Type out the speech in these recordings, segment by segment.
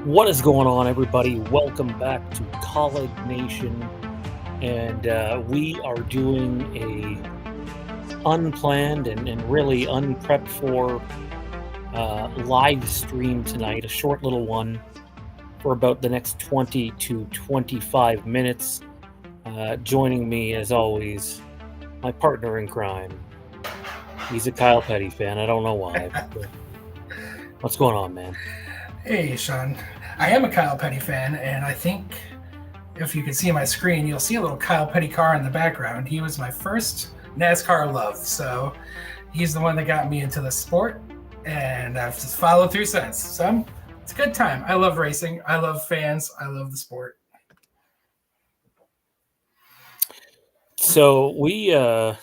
What is going on, everybody? Welcome back to Kaulig Nation, and we are doing a unplanned and really unprepped for live stream tonight, a short little one for about the next 20 to 25 minutes. Joining me, as always, my partner in crime. He's a Kyle Petty fan. I don't know why. But, what's going on, man? Hey, Sean. I am a Kyle Petty fan, and I think if you can see my screen, you'll see a little Kyle Petty car in the background. He was my first NASCAR love, so he's the one that got me into the sport, and I've just followed through since. So it's a good time. I love racing. I love fans. I love the sport. So I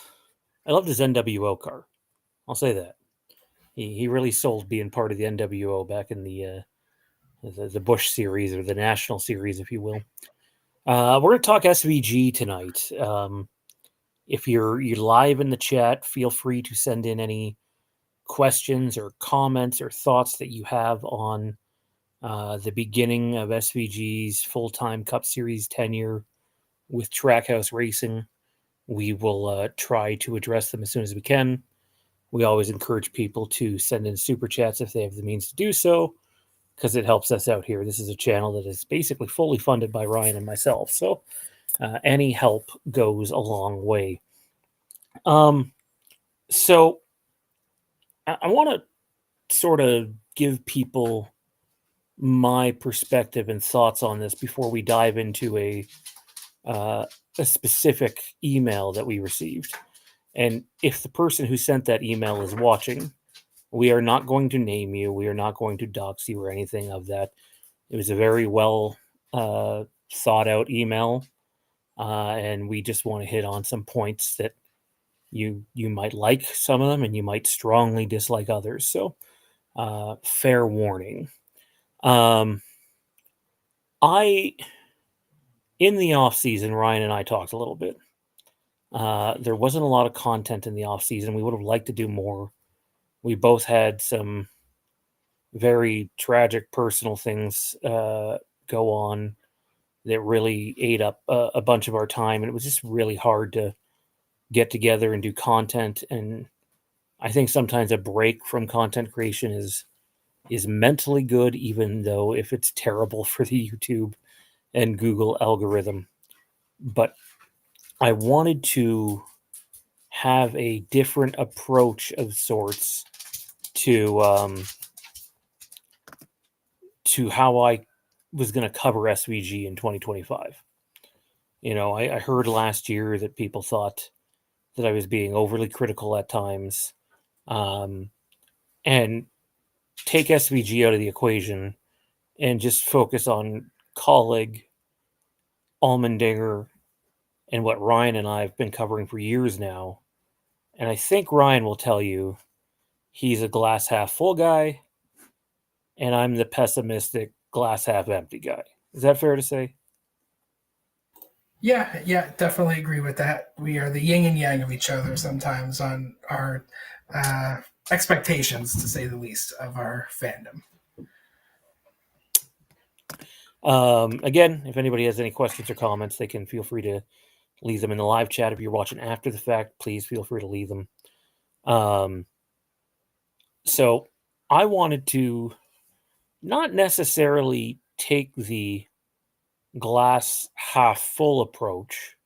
loved his NWO car. I'll say that. He really sold being part of the NWO back in the Bush series, or the National series, if you will. We're going to talk SVG tonight. If you're live in the chat, feel free to send in any questions or comments or thoughts that you have on the beginning of SVG's full-time Cup Series tenure with Trackhouse Racing. We will try to address them as soon as we can. We always encourage people to send in super chats if they have the means to do so, because it helps us out here. This is a channel that is basically fully funded by Ryan and myself, so any help goes a long way. So I want to sort of give people my perspective and thoughts on this before we dive into a specific email that we received. And if the person who sent that email is watching, we are not going to name you. We are not going to dox you or anything of that. It was a very well thought out email, and we just want to hit on some points that you might like some of them, and you might strongly dislike others. So, fair warning. In the off season, Ryan and I talked a little bit. There wasn't a lot of content in the off season. We would have liked to do more. We both had some very tragic personal things go on that really ate up a bunch of our time, and it was just really hard to get together and do content. And I think sometimes a break from content creation is mentally good, even though if it's terrible for the YouTube and Google algorithm. But I wanted to have a different approach of sorts to how I was going to cover SVG in 2025. You know, I heard last year that people thought that I was being overly critical at times, and take SVG out of the equation and just focus on Kaulig, Allmendinger, and what Ryan and I have been covering for years now. And I think Ryan will tell you he's a glass half full guy, and I'm the pessimistic glass half empty guy. Is that fair to say? Yeah, definitely agree with that. We are the yin and yang of each other sometimes on our expectations, to say the least, of our fandom. Again, if anybody has any questions or comments, they can feel free to leave them in the live chat. If you're watching after the fact, please feel free to leave them. So I wanted to not necessarily take the glass half full approach,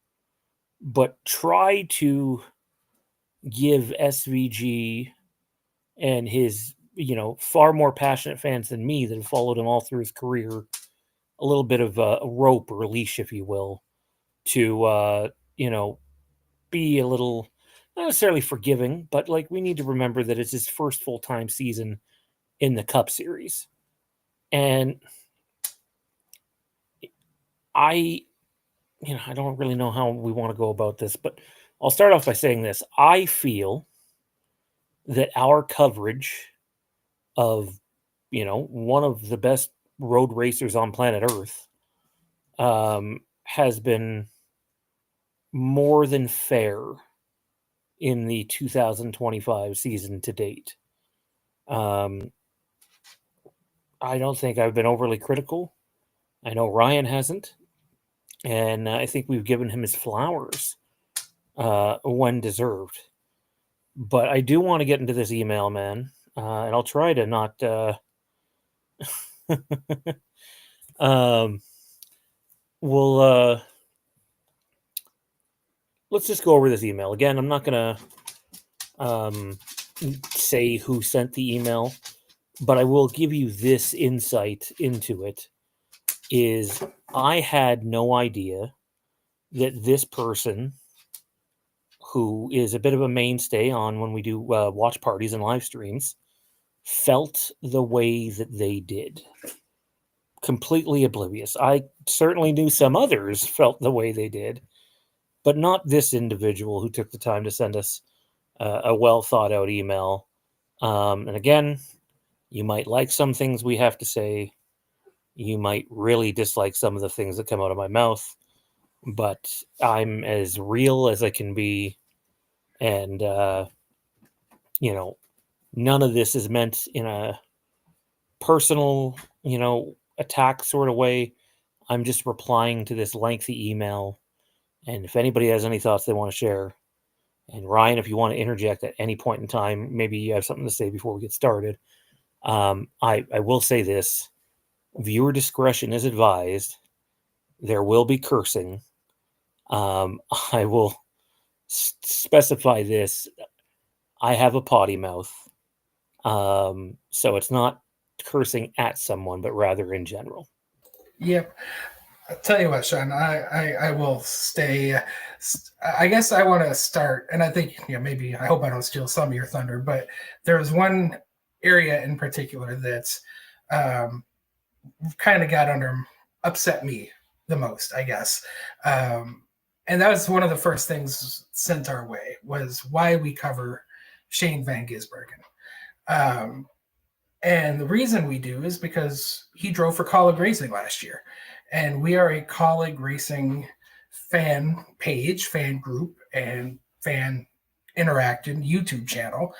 but try to give SVG and his, far more passionate fans than me that have followed him all through his career a little bit of a rope or a leash, if you will, to, be a little, not necessarily forgiving, but like we need to remember that it's his first full-time season in the Cup Series. And I don't really know how we want to go about this, but I'll start off by saying this. I feel that our coverage of, one of the best road racers on planet Earth has been more than fair in the 2025 season to date. I don't think I've been overly critical. I know Ryan hasn't, and I think we've given him his flowers when deserved. But I do want to get into this email, man, and I'll try to not. We'll let's just go over this email again. I'm not gonna say who sent the email, but I will give you this insight into it. Is I had no idea that this person, who is a bit of a mainstay on when we do watch parties and live streams, felt the way that they did. Completely oblivious. I certainly knew some others felt the way they did, but not this individual who took the time to send us a well thought out email. And again, you might like some things we have to say. You might really dislike some of the things that come out of my mouth, but I'm as real as I can be. And, none of this is meant in a personal, attack sort of way. I'm just replying to this lengthy email. And if anybody has any thoughts they want to share, and Ryan, if you want to interject at any point in time, maybe you have something to say before we get started. I will say this: viewer discretion is advised. There will be cursing. I will specify this: I have a potty mouth, so it's not cursing at someone, but rather in general. Yep. I'll tell you what, Sean, I will stay. I guess I want to start, and I think, maybe, I hope I don't steal some of your thunder, but there's one area in particular that's kind of upset me the most, I guess. And that was one of the first things sent our way, was why we cover Shane Van Gisbergen. And the reason we do is because he drove for Kaulig Racing last year. And we are a Kaulig Racing fan page, fan group, and fan interacted YouTube channel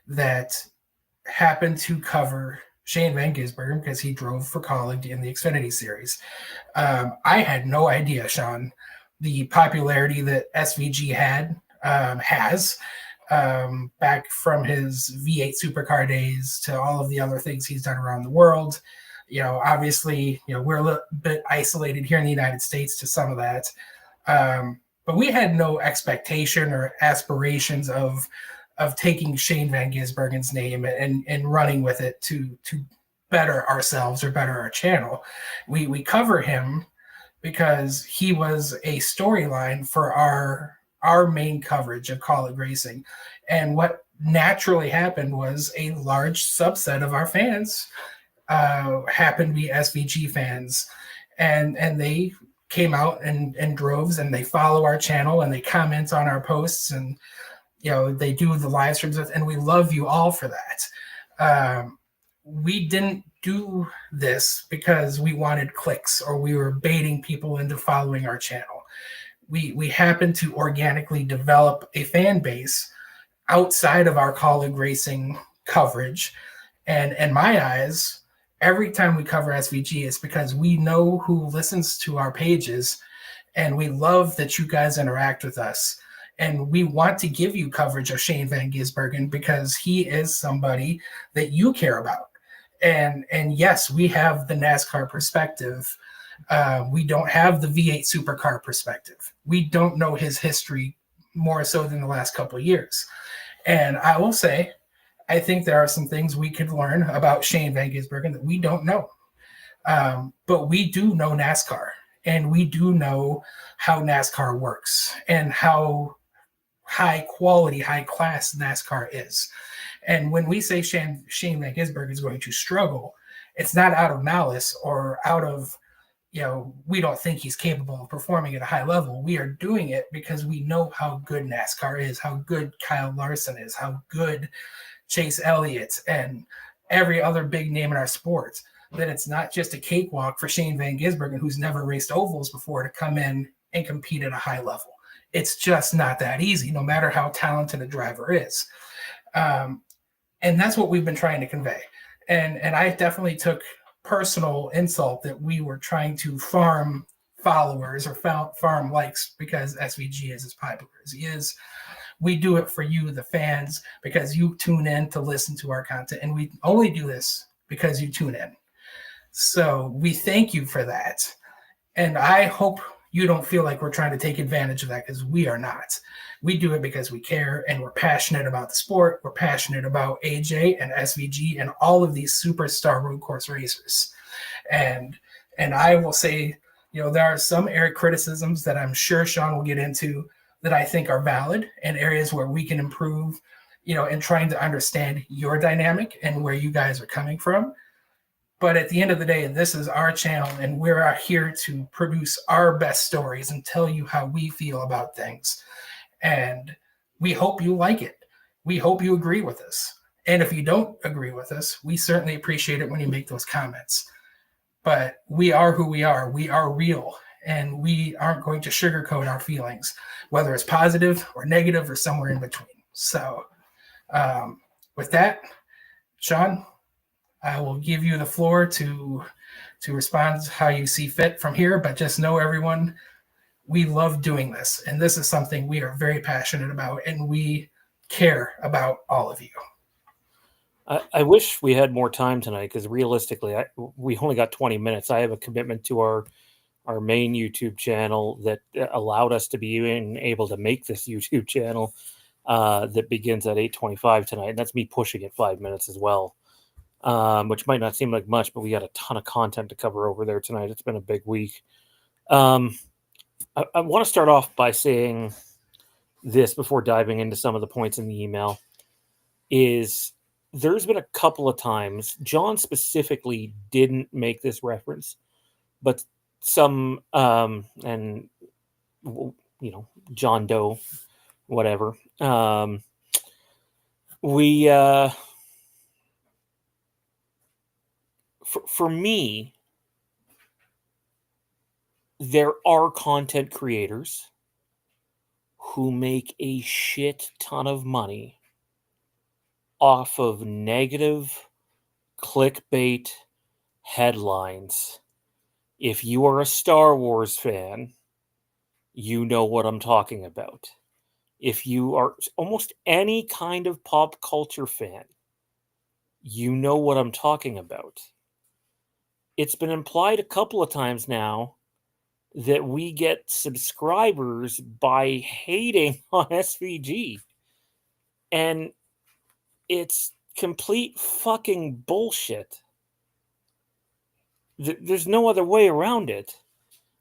that happened to cover Shane Van Gisbergen because he drove for Kaulig in the Xfinity Series. I had no idea, Sean, the popularity that SVG has back from his V8 supercar days to all of the other things he's done around the world. Obviously, we're a little bit isolated here in the United States to some of that. But we had no expectation or aspirations of taking Shane Van Gisbergen's name and running with it to better ourselves or better our channel. We cover him because he was a storyline for our main coverage of Kaulig Racing. And what naturally happened was a large subset of our fans happened to be SVG fans, and they came out in droves, and they follow our channel and they comment on our posts, and they do the live streams, and we love you all for that. We didn't do this because we wanted clicks or we were baiting people into following our channel. We happened to organically develop a fan base outside of our Kaulig Racing coverage, and in my eyes, every time we cover SVG, it's because we know who listens to our pages, and we love that you guys interact with us. And we want to give you coverage of Shane Van Gisbergen because he is somebody that you care about. And yes, we have the NASCAR perspective. We don't have the V8 supercar perspective. We don't know his history more so than the last couple of years. And I will say, I think there are some things we could learn about Shane Van Gisbergen that we don't know. But we do know NASCAR, and we do know how NASCAR works and how high quality, high class NASCAR is. And when we say Shane Van Gisbergen is going to struggle, it's not out of malice or out of, we don't think he's capable of performing at a high level. We are doing it because we know how good NASCAR is, how good Kyle Larson is, how good Chase Elliott and every other big name in our sport, that it's not just a cakewalk for Shane Van Gisbergen, who's never raced ovals before, to come in and compete at a high level. It's just not that easy, no matter how talented a driver is. And that's what we've been trying to convey. And I definitely took personal insult that we were trying to farm followers or farm likes because SVG is as popular as he is. We do it for you, the fans, because you tune in to listen to our content. And we only do this because you tune in. So we thank you for that. And I hope you don't feel like we're trying to take advantage of that, because we are not. We do it because we care and we're passionate about the sport. We're passionate about AJ and SVG and all of these superstar road course racers. And I will say, there are some area criticisms that I'm sure Sean will get into that I think are valid, and areas where we can improve, in trying to understand your dynamic and where you guys are coming from. But at the end of the day, this is our channel, and we're here to produce our best stories and tell you how we feel about things. And we hope you like it. We hope you agree with us. And if you don't agree with us, we certainly appreciate it when you make those comments. But we are who we are. We are real, and we aren't going to sugarcoat our feelings, whether it's positive or negative or somewhere in between. So with that, Sean, I will give you the floor to respond how you see fit from here. But just know, everyone, we love doing this, and this is something we are very passionate about, and we care about all of you. I wish we had more time tonight, because realistically, we only got 20 minutes. I have a commitment to our main YouTube channel that allowed us to be even able to make this YouTube channel that begins at 8:25 tonight. And that's me pushing it 5 minutes as well, which might not seem like much, but we got a ton of content to cover over there tonight. It's been a big week. I want to start off by saying this before diving into some of the points in the email. There's been a couple of times, John specifically didn't make this reference, but some, and, John Doe, whatever. For me, there are content creators who make a shit ton of money off of negative clickbait headlines. If you are a Star Wars fan, you know what I'm talking about. If you are almost any kind of pop culture fan, you know what I'm talking about. It's been implied a couple of times now that we get subscribers by hating on SVG. And it's complete fucking bullshit. There's no other way around it.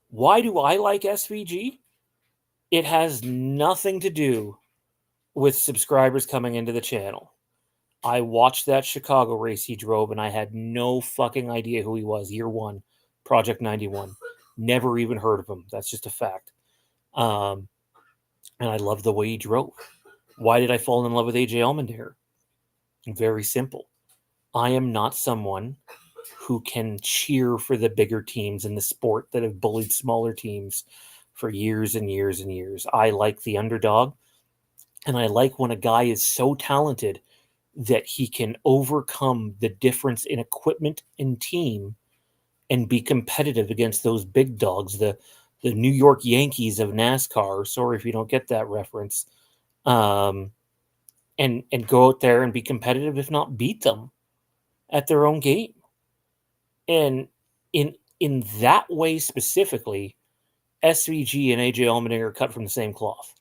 Why do I like SVG? It has nothing to do with subscribers coming into the channel. I watched that Chicago race he drove, and I had no fucking idea who he was. Year one, Project 91. Never even heard of him. That's just a fact. And I love the way he drove. Why did I fall in love with AJ Allmendinger? Very simple. I am not someone who can cheer for the bigger teams in the sport that have bullied smaller teams for years and years and years. I like the underdog, and I like when a guy is so talented that he can overcome the difference in equipment and team and be competitive against those big dogs, the New York Yankees of NASCAR. Sorry if you don't get that reference. And go out there and be competitive, if not beat them at their own game. And in that way specifically, SVG and AJ Allmendinger are cut from the same cloth.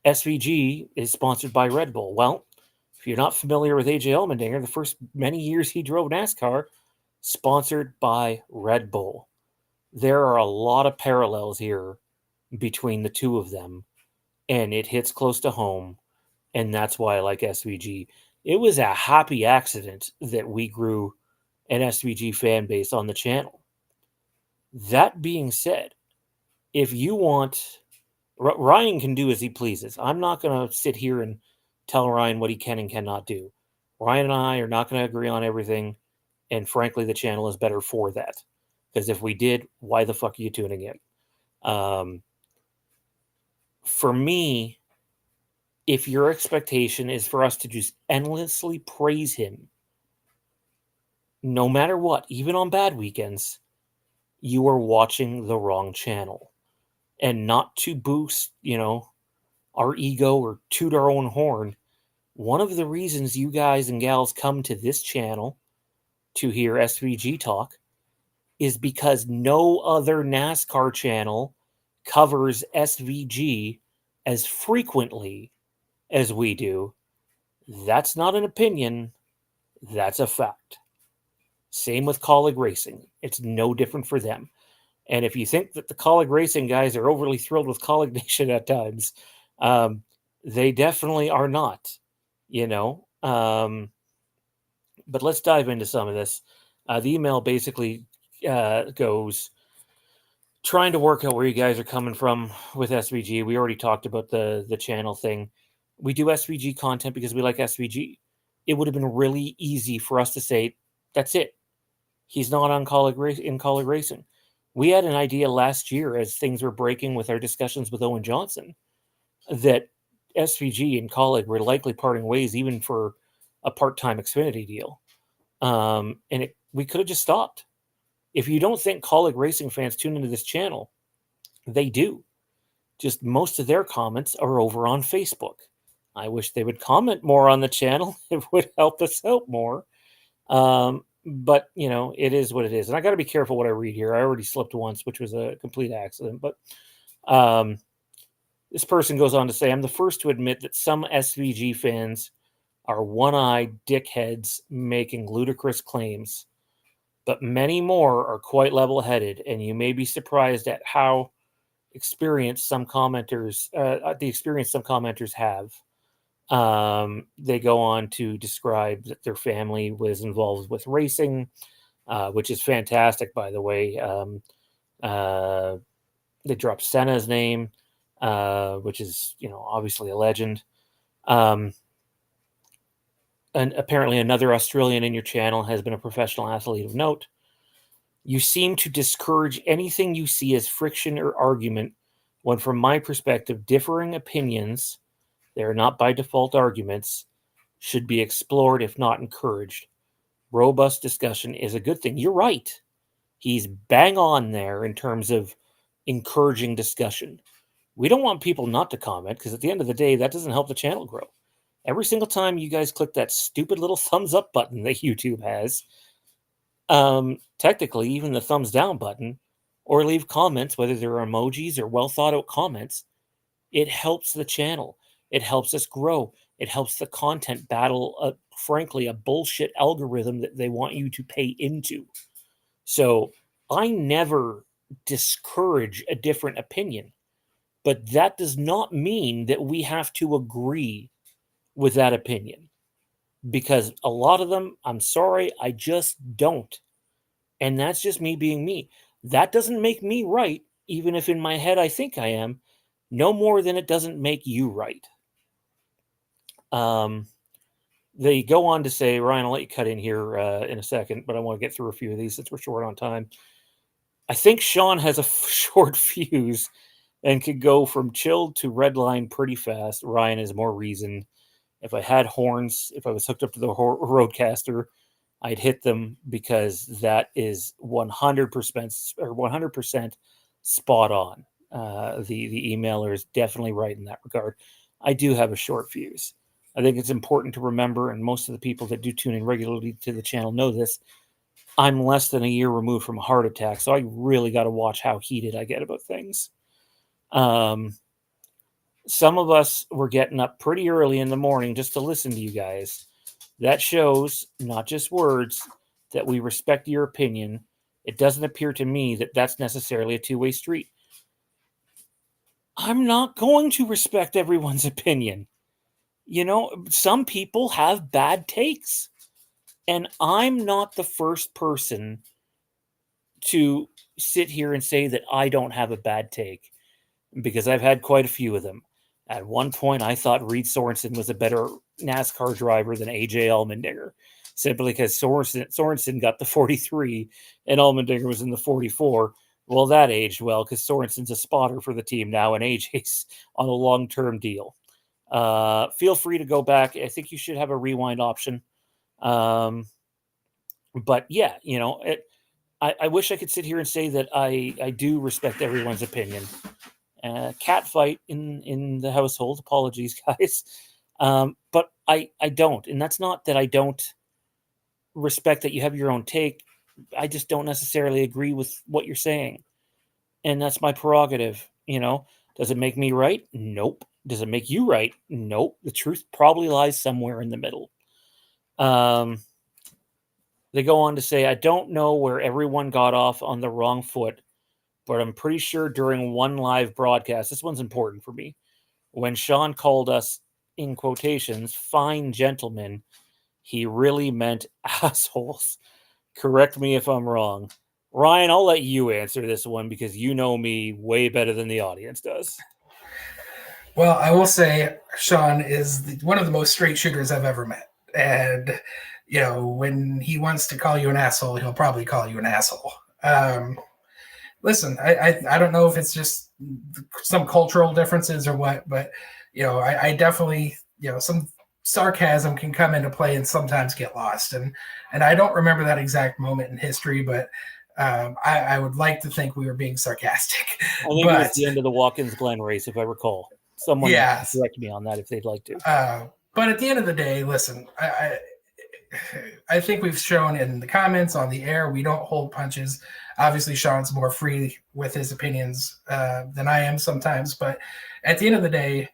SVG is sponsored by Red Bull. Well, if you're not familiar with AJ Allmendinger, the first many years he drove NASCAR, sponsored by Red Bull. There are a lot of parallels here between the two of them, and it hits close to home, and that's why I like SVG. It was a happy accident that we grew an SVG fan base on the channel. That being said, if you want, Ryan can do as he pleases. I'm not going to sit here and tell Ryan what he can and cannot do. Ryan and I are not going to agree on everything, and frankly, the channel is better for that. Because if we did, why the fuck are you tuning in? For me, if your expectation is for us to just endlessly praise him no matter what, even on bad weekends, you are watching the wrong channel. And not to boost, our ego or toot our own horn, one of the reasons you guys and gals come to this channel to hear SVG talk is because no other NASCAR channel covers SVG as frequently as we do. That's not an opinion, that's a fact. Same with Kaulig Racing. It's no different for them. And if you think that the Kaulig Racing guys are overly thrilled with Kaulignation at times, they definitely are not, But let's dive into some of this. The email basically goes, trying to work out where you guys are coming from with SVG. We already talked about the channel thing. We do SVG content because we like SVG. It would have been really easy for us to say, that's it. He's not on Kaulig Racing. We had an idea last year as things were breaking with our discussions with Owen Johnson that SVG and Kaulig were likely parting ways even for a part-time Xfinity deal. And we could have just stopped. If you don't think Kaulig Racing fans tune into this channel, they do. Just most of their comments are over on Facebook. I wish they would comment more on the channel. It would help us out more. But, it is what it is. And I got to be careful what I read here. I already slipped once, which was a complete accident. But this person goes on to say, I'm the first to admit that some SVG fans are one-eyed dickheads making ludicrous claims. But many more are quite level-headed, and you may be surprised at how the experience some commenters have. They go on to describe that their family was involved with racing, which is fantastic, by the way. They dropped Senna's name, which is, obviously a legend. And apparently another Australian in your channel has been a professional athlete of note. You seem to discourage anything you see as friction or argument when, from my perspective, differing opinions, they are not by default arguments, should be explored if not encouraged. Robust discussion is a good thing. You're right. He's bang on there in terms of encouraging discussion. We don't want people not to comment because at the end of the day, that doesn't help the channel grow. Every single time you guys click that stupid little thumbs up button that YouTube has, technically even the thumbs down button, or leave comments, whether they're emojis or well thought out comments, it helps the channel. It helps us grow. It helps the content battle, frankly, a bullshit algorithm that they want you to pay into. So I never discourage a different opinion, but that does not mean that we have to agree with that opinion, because a lot of them, I'm sorry, I just don't. And that's just me being me. That doesn't make me right, even if in my head I think I am, no more than it doesn't make you right. They go on to say, Ryan, I'll let you cut in here in a second, but I want to get through a few of these since we're short on time. I think Sean has a short fuse and could go from chilled to red line pretty fast. Ryan is more reasoned. If I had horns, if I was hooked up to the roadcaster, I'd hit them, because that is 100% or 100% spot on. The emailer is definitely right in that regard. I do have a short fuse. I think it's important to remember, and most of the people that do tune in regularly to the channel know this, I'm less than a year removed from a heart attack, so I really got to watch how heated I get about things. Some of us were getting up pretty early in the morning just to listen to you guys. That shows, not just words, that we respect your opinion. It doesn't appear to me that that's necessarily a two-way street. I'm not going to respect everyone's opinion. Some people have bad takes. And I'm not the first person to sit here and say that I don't have a bad take, because I've had quite a few of them. At one point, I thought Reed Sorensen was a better NASCAR driver than AJ Allmendinger, simply because Sorensen got the 43 and Allmendinger was in the 44. Well, that aged well, because Sorensen's a spotter for the team now and AJ's on a long-term deal. Feel free to go back. I think you should have a rewind option. But yeah, I wish I could sit here and say that I do respect everyone's opinion. Cat fight in the household. Apologies, guys. But I don't. And that's not that I don't respect that you have your own take. I just don't necessarily agree with what you're saying. And that's my prerogative. Does it make me right? Nope. Does it make you right? Nope. The truth probably lies somewhere in the middle. They go on to say, I don't know where everyone got off on the wrong foot, but I'm pretty sure during one live broadcast, this one's important for me, when Sean called us, in quotations, fine gentlemen, he really meant assholes. Correct me if I'm wrong. Ryan, I'll let you answer this one because you know me way better than the audience does. Well, I will say Sean is one of the most straight shooters I've ever met. And, when he wants to call you an asshole, he'll probably call you an asshole. Listen, I don't know if it's just some cultural differences or what, but, I definitely, some sarcasm can come into play and sometimes get lost. And I don't remember that exact moment in history, but I would like to think we were being sarcastic. I think it was the end of the Watkins Glen race, if I recall. Someone can correct me on that if they'd like to. But at the end of the day, listen, I think we've shown in the comments on the air, we don't hold punches. Obviously, Sean's more free with his opinions than I am sometimes. But at the end of the day,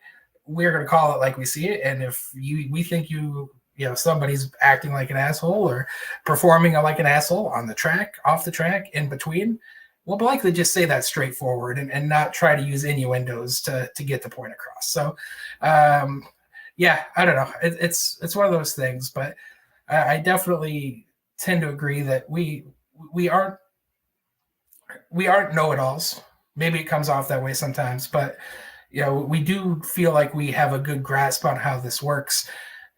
we're going to call it like we see it. And if we think somebody's acting like an asshole or performing like an asshole on the track, off the track, in between, we'll likely just say that straightforward and not try to use innuendos to get the point across. So, yeah, I don't know. It's one of those things, but I definitely tend to agree that we aren't know-it-alls. Maybe it comes off that way sometimes, but we do feel like we have a good grasp on how this works,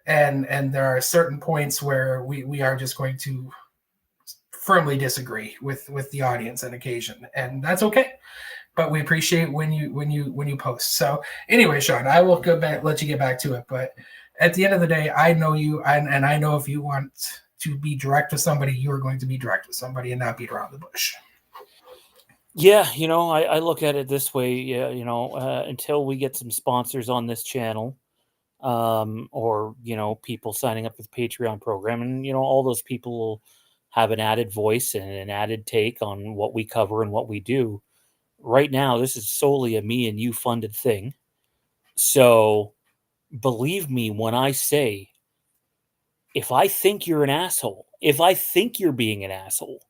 and there are certain points where we are just going to firmly disagree with the audience on occasion, and that's okay. But we appreciate when you post. So anyway, Sean, I will go back, let you get back to it. But at the end of the day, I know you, and I know if you want to be direct with somebody, you are going to be direct with somebody and not beat around the bush. Yeah, I look at it this way. Until we get some sponsors on this channel, or people signing up for the Patreon program, and all those people will have an added voice and an added take on what we cover and what we do. Right now, this is solely a me and you funded thing. So believe me when I say, if I think you're an asshole, if I think you're being an asshole,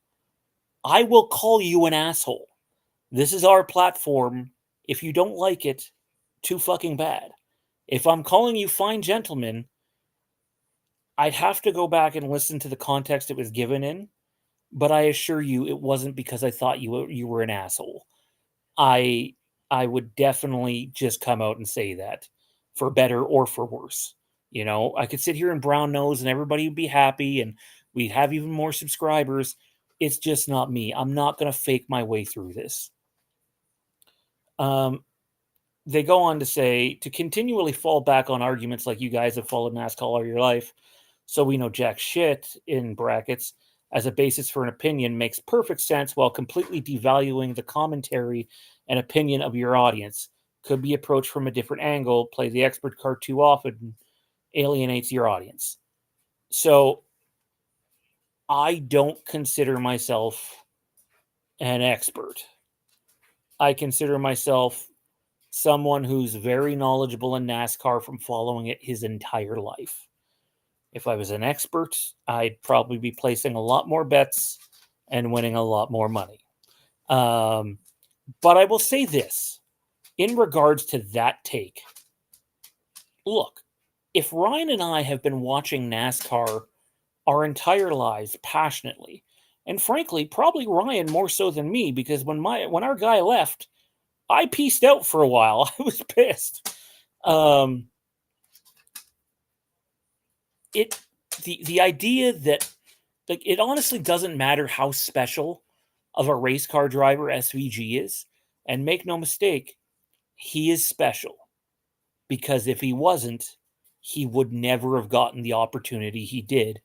I will call you an asshole. This is our platform. If you don't like it, too fucking bad. If I'm calling you fine gentlemen, I'd have to go back and listen to the context it was given in, but I assure you it wasn't because I thought you were an asshole. I would definitely just come out and say that, for better or for worse. I could sit here and brown nose and everybody would be happy and we'd have even more subscribers. It's just not me. I'm not going to fake my way through this. They go on to say, to continually fall back on arguments like you guys have followed NASCAR all your life, so we know jack shit, in brackets, as a basis for an opinion makes perfect sense while completely devaluing the commentary and opinion of your audience. Could be approached from a different angle. Play the expert card too often alienates your audience. So I don't consider myself an expert. I consider myself someone who's very knowledgeable in NASCAR from following it his entire life. If I was an expert, I'd probably be placing a lot more bets and winning a lot more money. But I will say this, in regards to that take. Look, if Ryan and I have been watching NASCAR our entire lives passionately, and frankly, probably Ryan more so than me, because when our guy left, I peaced out for a while. I was pissed. The idea that, like, it honestly doesn't matter how special of a race car driver SVG is, and make no mistake, he is special, because if he wasn't, he would never have gotten the opportunity he did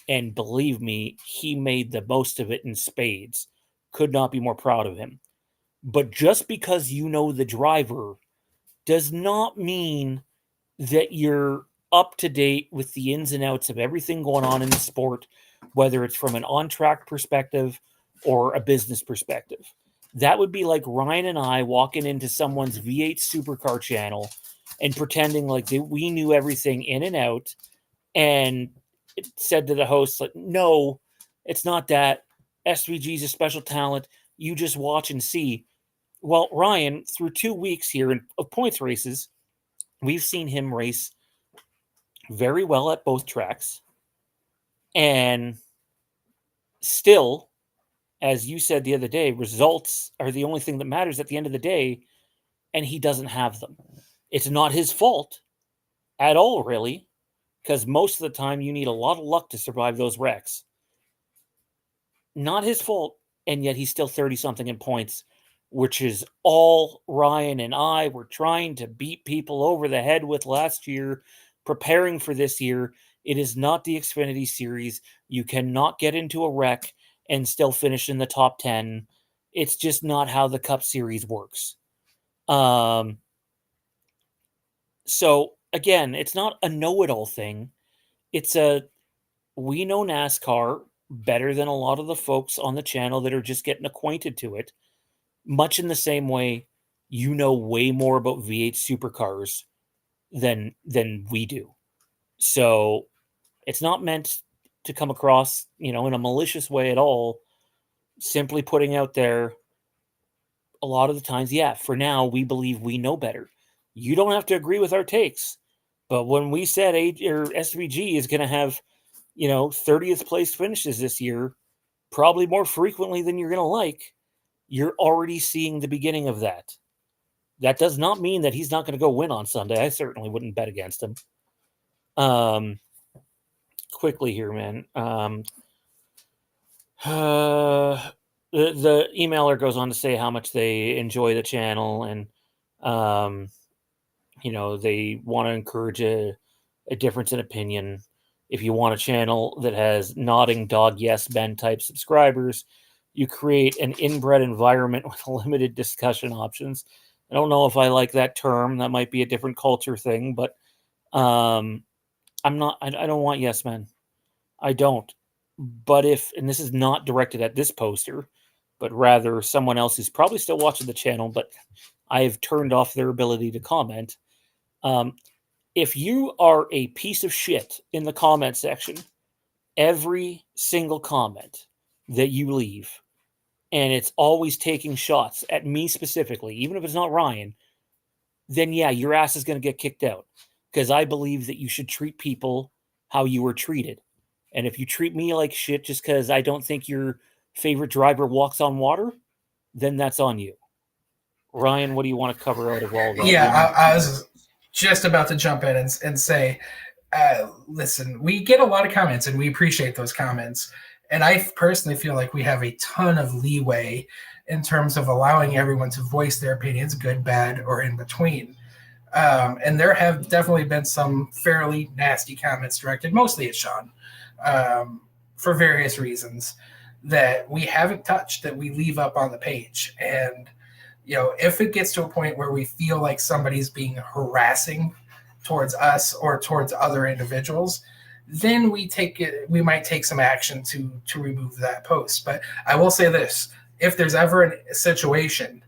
And believe me, he made the most of it in spades. Could not be more proud of him. But just because you know the driver does not mean that you're up to date with the ins and outs of everything going on in the sport, whether it's from an on-track perspective or a business perspective. That would be like Ryan and I walking into someone's V8 supercar channel and pretending like we knew everything in and out, and it said to the host, like, no, it's not that. SVG's a special talent. You just watch and see. Well, Ryan, through 2 weeks here of points races, we've seen him race very well at both tracks. And still, as you said the other day, results are the only thing that matters at the end of the day, and he doesn't have them. It's not his fault at all, really, because most of the time you need a lot of luck to survive those wrecks. Not his fault, and yet he's still 30-something in points, which is all Ryan and I were trying to beat people over the head with last year, preparing for this year. It is not the Xfinity Series. You cannot get into a wreck and still finish in the top 10. It's just not how the Cup Series works. So, again, it's not a know-it-all thing. It's we know NASCAR better than a lot of the folks on the channel that are just getting acquainted to it, much in the same way you know way more about V8 supercars than we do. So it's not meant to come across, in a malicious way at all. Simply putting out there, a lot of the times, yeah, for now, we believe we know better. You don't have to agree with our takes. But when we said SVG is going to have, 30th place finishes this year, probably more frequently than you're going to like, you're already seeing the beginning of that. That does not mean that he's not going to go win on Sunday. I certainly wouldn't bet against him. Quickly here, man. The emailer goes on to say how much they enjoy the channel, and they want to encourage a difference in opinion. If you want a channel that has nodding dog yes Ben type subscribers, you create an inbred environment with limited discussion options. I don't know if I like that term. That might be a different culture thing, but I don't want yes men. I don't. But and this is not directed at this poster, but rather someone else who's probably still watching the channel, but I've turned off their ability to comment. If you are a piece of shit in the comment section, every single comment that you leave, and it's always taking shots at me specifically, even if it's not Ryan, then yeah, your ass is going to get kicked out. Because I believe that you should treat people how you were treated. And if you treat me like shit just because I don't think your favorite driver walks on water, then that's on you. Ryan, what do you want to cover out of all that? Yeah, I was just about to jump in and say, listen, we get a lot of comments and we appreciate those comments. And I personally feel like we have a ton of leeway in terms of allowing everyone to voice their opinions, good, bad, or in between. And there have definitely been some fairly nasty comments directed mostly at Sean for various reasons that we haven't touched, that we leave up on the page. And if it gets to a point where we feel like somebody's being harassing towards us or towards other individuals, then we might take some action to remove that post. But I will say this: if there's ever a situation,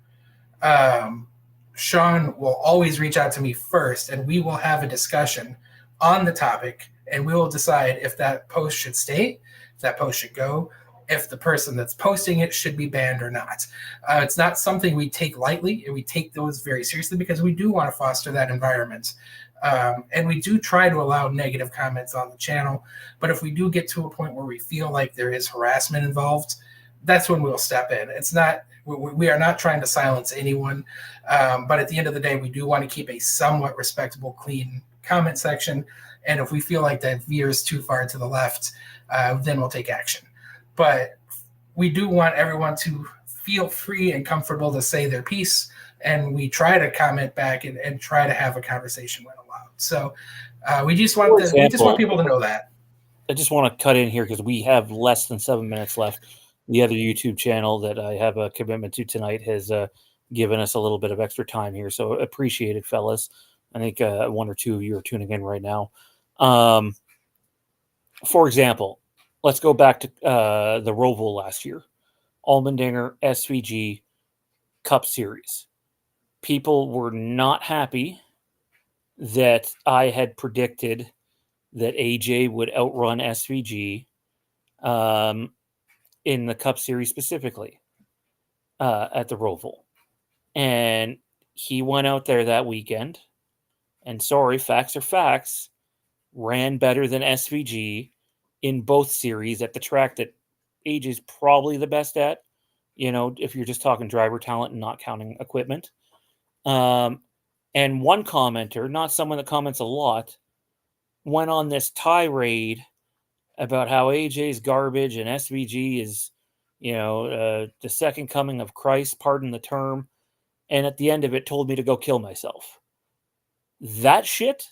Sean will always reach out to me first, and we will have a discussion on the topic, and we will decide if that post should stay, if that post should go, if the person that's posting it should be banned or not. It's not something we take lightly, and we take those very seriously because we do want to foster that environment. And we do try to allow negative comments on the channel. But if we do get to a point where we feel like there is harassment involved, that's when we'll step in. We are not trying to silence anyone. But at the end of the day, we do want to keep a somewhat respectable, clean comment section. And if we feel like that veers too far to the left, then we'll take action. But we do want everyone to feel free and comfortable to say their piece, and we try to comment back and try to have a conversation when allowed. So we just want people to know that. just want to cut in here because we have less than 7 minutes left. The other YouTube channel that I have a commitment to tonight has given us a little bit of extra time here, so appreciate it, fellas. I think one or two of you are tuning in right now. For example, let's go back to the Roval last year. Allmendinger SVG Cup Series. People were not happy that I had predicted that AJ would outrun SVG in the Cup Series specifically at the Roval. And he went out there that weekend, and sorry, facts are facts, ran better than SVG in both series at the track that AJ's probably the best at, if you're just talking driver talent and not counting equipment. And one commenter, not someone that comments a lot, went on this tirade about how AJ's garbage and SVG is, the second coming of Christ, pardon the term. And at the end of it, told me to go kill myself. That shit,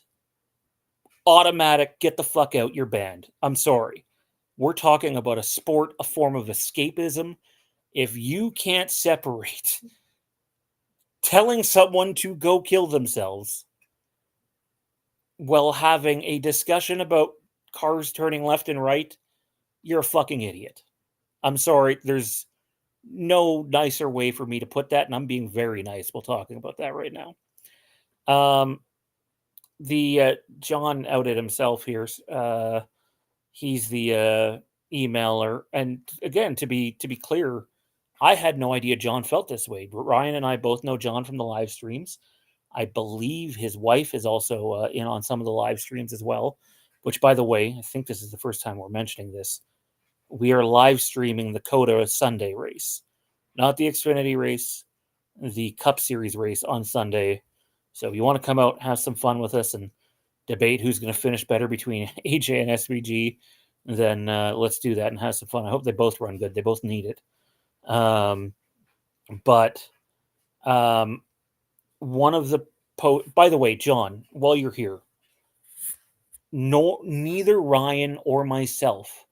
automatic, get the fuck out, you're banned. I'm sorry. We're talking about a sport, a form of escapism. If you can't separate telling someone to go kill themselves while having a discussion about cars turning left and right, you're a fucking idiot. I'm sorry. There's no nicer way for me to put that, and I'm being very nice while talking about that right now. The John outed himself here. He's the emailer, and again, to be clear, I had no idea John felt this way. Ryan and I both know John from the live streams. I believe his wife is also in on some of the live streams as well, which, by the way, I think this is the first time we're mentioning this. We are live streaming the COTA Sunday race, not the Xfinity race, the Cup Series race on Sunday. So if you want to come out, have some fun with us and debate who's going to finish better between AJ and SVG, then let's do that and have some fun. I hope they both run good. They both need it. But one of the by the way, John, while you're here, neither Ryan or myself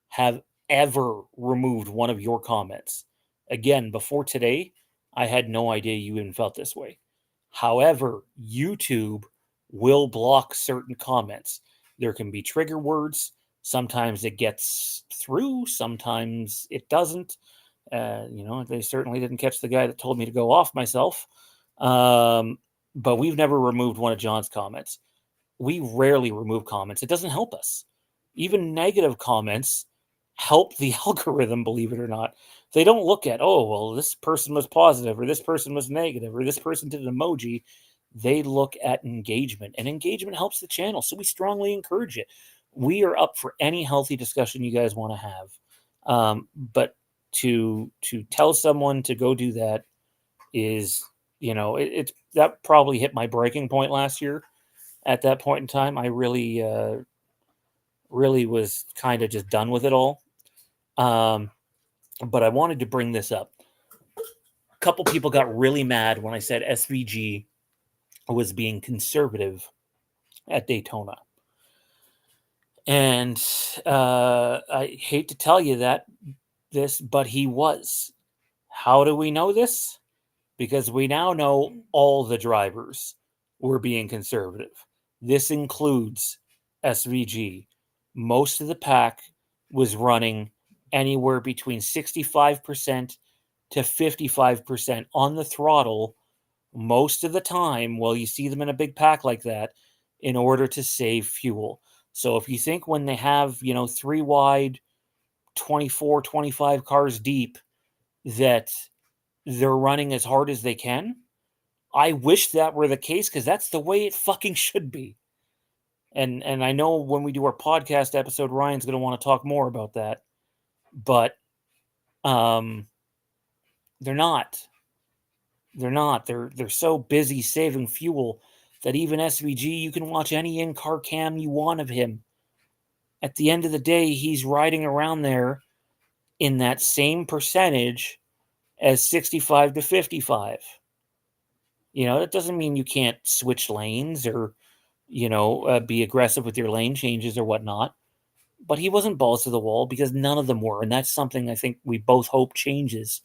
have ever removed one of your comments. Again, before today, I had no idea you even felt this way. However, YouTube will block certain comments. There can be trigger words. Sometimes it gets through. Sometimes it doesn't. They certainly didn't catch the guy that told me to go off myself. But we've never removed one of John's comments. We rarely remove comments. It doesn't help us. Even negative comments help the algorithm, believe it or not. They don't look at, oh, well, this person was positive or this person was negative or this person did an emoji. They look at engagement, and engagement helps the channel. So we strongly encourage it. We are up for any healthy discussion you guys want to have. But to tell someone to go do that is, that probably hit my breaking point last year. At that point in time, I really was kind of just done with it all. But I wanted to bring this up. A couple people got really mad when I said SVG was being conservative at Daytona. And I hate to tell you this, but he was. How do we know this? Because we now know all the drivers were being conservative. This includes SVG. Most of the pack was running anywhere between 65% to 55% on the throttle most of the time while you see them in a big pack like that in order to save fuel. So if you think when they have, 3 wide, 24, 25 cars deep, that they're running as hard as they can, I wish that were the case because that's the way it fucking should be. And I know when we do our podcast episode, Ryan's going to want to talk more about that. But they're not. They're not. They're so busy saving fuel that even SVG, you can watch any in-car cam you want of him. At the end of the day, he's riding around there in that same percentage as 65 to 55. That doesn't mean you can't switch lanes or, be aggressive with your lane changes or whatnot. but he wasn't balls to the wall because none of them were, and that's something I think we both hope changes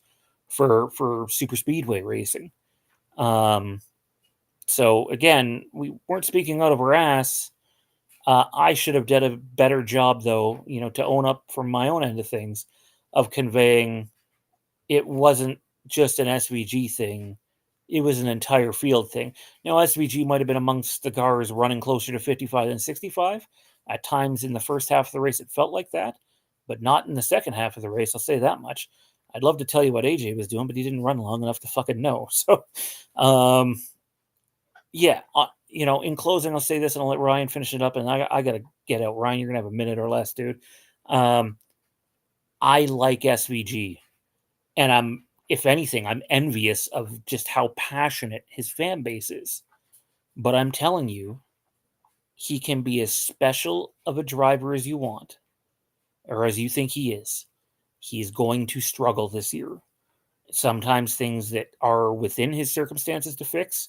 for super speedway racing. So again, we weren't speaking out of our ass. I should have done a better job, though, to own up from my own end of things, of conveying it wasn't just an SVG thing. It was an entire field thing. SVG might have been amongst the cars running closer to 55 than 65. At times in the first half of the race, it felt like that, but not in the second half of the race. I'll say that much. I'd love to tell you what AJ was doing, but he didn't run long enough to fucking know. So, yeah, in closing, I'll say this and I'll let Ryan finish it up. And I got to get out. Ryan, you're going to have a minute or less, dude. I like SVG. And if anything, I'm envious of just how passionate his fan base is. But I'm telling you, he can be as special of a driver as you want, or as you think he is. He's going to struggle this year. Sometimes things that are within his circumstances to fix.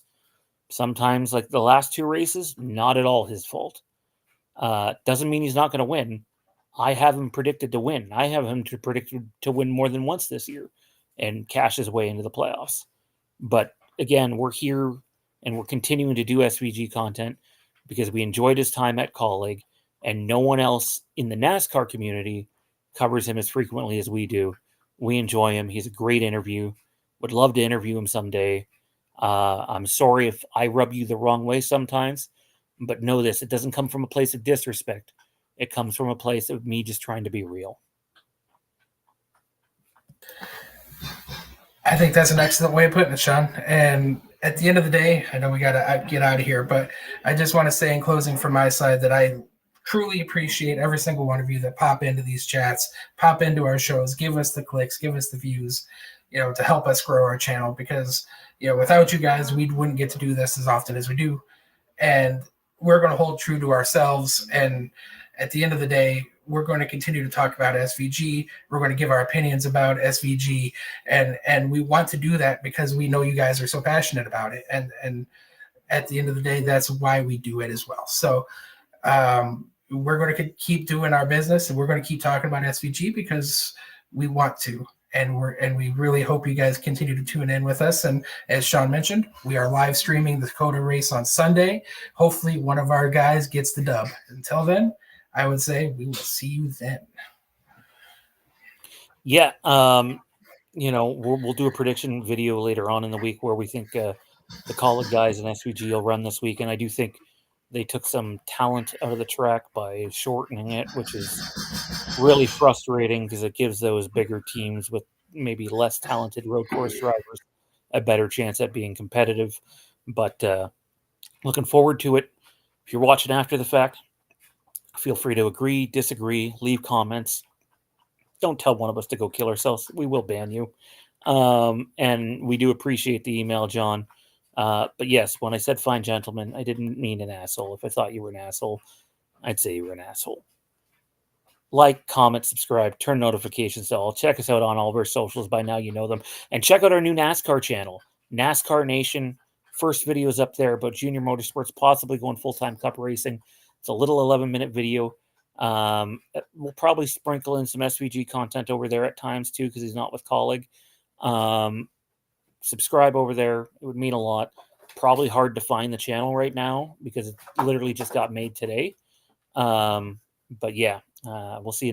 Sometimes, like the last two races, not at all his fault. Doesn't mean he's not going to win. I have him predicted to win. I have him predicted to win more than once this year and cash his way into the playoffs. But again, we're here and we're continuing to do SVG content because we enjoyed his time at Kaulig, and no one else in the NASCAR community covers him as frequently as we do. We enjoy him. He's a great interview. Would love to interview him someday. I'm sorry if I rub you the wrong way sometimes, but know this, it doesn't come from a place of disrespect. It comes from a place of me just trying to be real. I think that's an excellent way of putting it, Sean. And at the end of the day, I know we got to get out of here, but I just want to say in closing from my side that I truly appreciate every single one of you that pop into these chats, pop into our shows, give us the clicks, give us the views, to help us grow our channel, because, without you guys, we wouldn't get to do this as often as we do. And we're going to hold true to ourselves. And at the end of the day, we're going to continue to talk about SVG. We're going to give our opinions about SVG. And we want to do that because we know you guys are so passionate about it. And at the end of the day, that's why we do it as well. So we're going to keep doing our business, and we're going to keep talking about SVG because we want to. And we really hope you guys continue to tune in with us. And as Sean mentioned, we are live streaming the Dakota race on Sunday. Hopefully one of our guys gets the dub. Until then, I would say we will see you then. Yeah. We'll do a prediction video later on in the week where we think the Kaulig guys and SVG will run this week. And I do think they took some talent out of the track by shortening it, which is really frustrating because it gives those bigger teams with maybe less talented road course drivers a better chance at being competitive. But looking forward to it. If you're watching after the fact, feel free to agree, disagree, leave comments. Don't tell one of us to go kill ourselves. We will ban you. And we do appreciate the email, John. But yes, when I said fine gentleman, I didn't mean an asshole. If I thought you were an asshole, I'd say you were an asshole. Like, comment, subscribe, turn notifications to all. Check us out on all of our socials. By now, you know them. And check out our new NASCAR channel, NASCAR Nation. First video is up there about junior motorsports, possibly going full-time cup racing. It's a little 11-minute video. We'll probably sprinkle in some SVG content over there at times, too, because he's not with Kaulig. Subscribe over there. It would mean a lot. Probably hard to find the channel right now because it literally just got made today. But yeah, we'll see you.